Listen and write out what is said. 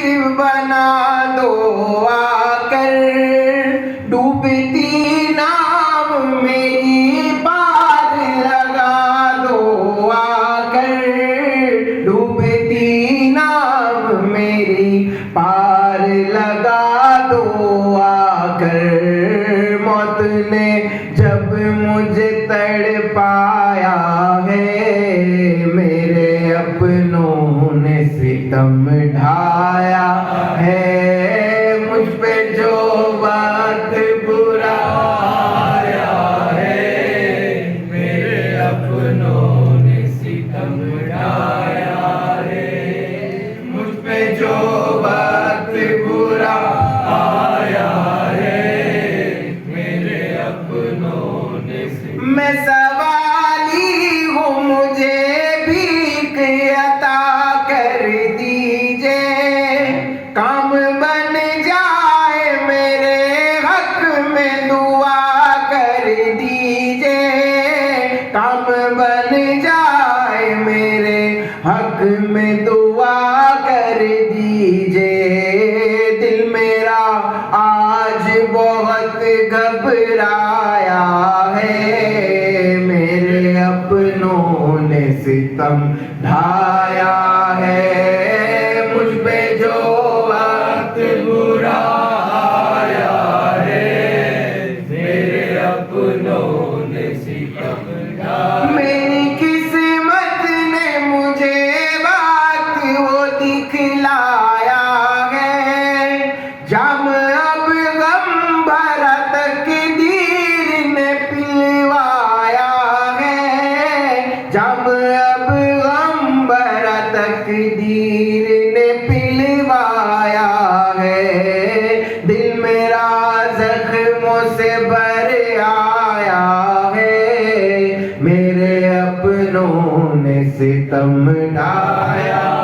तीर बना दो आकर, डूबती नाव मेरी पार लगा दो आकर, डूबती नाव मेरी पार लगा दो आकर। मौत ने जब मुझे तड़पाया है, मेरे अपनों ने सितम ढाया है, मुझ पे जो वक्त बुरा आया है, मेरे अपनों ने सितम ढाया है, मुझ पे जो वक्त बुरा आया है, मेरे अपनों ने मैं सवाली हूँ, मुझे भीख अता कर दीजिए, काम बन जाए मेरे हक में दुआ कर दीजिए, काम बन जाए मेरे हक में दुआ कर दीजिए। दिल मेरा आज बहुत घबराया है, मेरे अपनों ने सितम ढाया है, मुझ पे जो वक्त बुरा आया है, मेरे अपनों ने सितम ढाया। मेरी किस्मत ने मुझे बात वो दिखलाया है, जाम अब गम भरा तकदीर ने पिलवाया है, जाम अब गम भरा तकदीर ने पिलवाया है। दिल मेरा जख्मों से भर आया है, मेरे अपनों ने सितम ढाया।